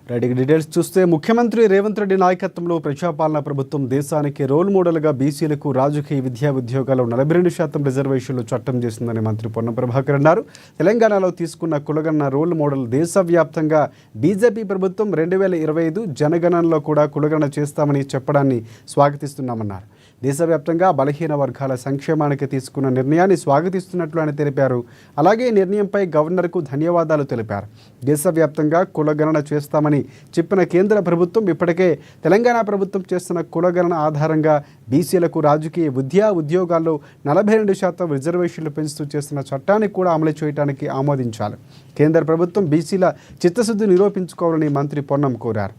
Right details చూస్తే ముఖ్యమంత్రి రేవంత్ రెడ్డి నాయకత్వంలో ప్రజాపాలన ప్రభుత్వం దేశానికి రోల్ మోడల్గా బీసీలకు రాజకీయ విద్యా ఉద్యోగాల్లో 42% రిజర్వేషన్లు చట్టం చేసిందని మంత్రి పొన్నం ప్రభాకర్ అన్నారు. తెలంగాణలో తీసుకున్న కులగణన రోల్ మోడల్ దేశవ్యాప్తంగా బీజేపీ ప్రభుత్వం 2025 జనగణనలో కూడా కులగణన చేస్తామని చెప్పడాన్ని స్వాగతిస్తున్నామన్నారు. దేశవ్యాప్తంగా బలహీన వర్గాల సంక్షేమానికి తీసుకున్న నిర్ణయాన్ని స్వాగతిస్తున్నట్లు ఆయన తెలిపారు. అలాగే నిర్ణయంపై గవర్నర్కు ధన్యవాదాలు తెలిపారు. దేశవ్యాప్తంగా కులగణన చేస్తామని చెప్పిన కేంద్ర ప్రభుత్వం ఇప్పటికే తెలంగాణ ప్రభుత్వం చేస్తున్న కులగణన ఆధారంగా బీసీలకు రాజకీయ విద్యా ఉద్యోగాల్లో 42% రిజర్వేషన్లు పెంచుతూ చేస్తున్న చట్టాన్ని కూడా అమలు చేయడానికి ఆమోదించాలి. కేంద్ర ప్రభుత్వం బీసీల చిత్తశుద్ధి నిరూపించుకోవాలని మంత్రి పొన్నం కోరారు.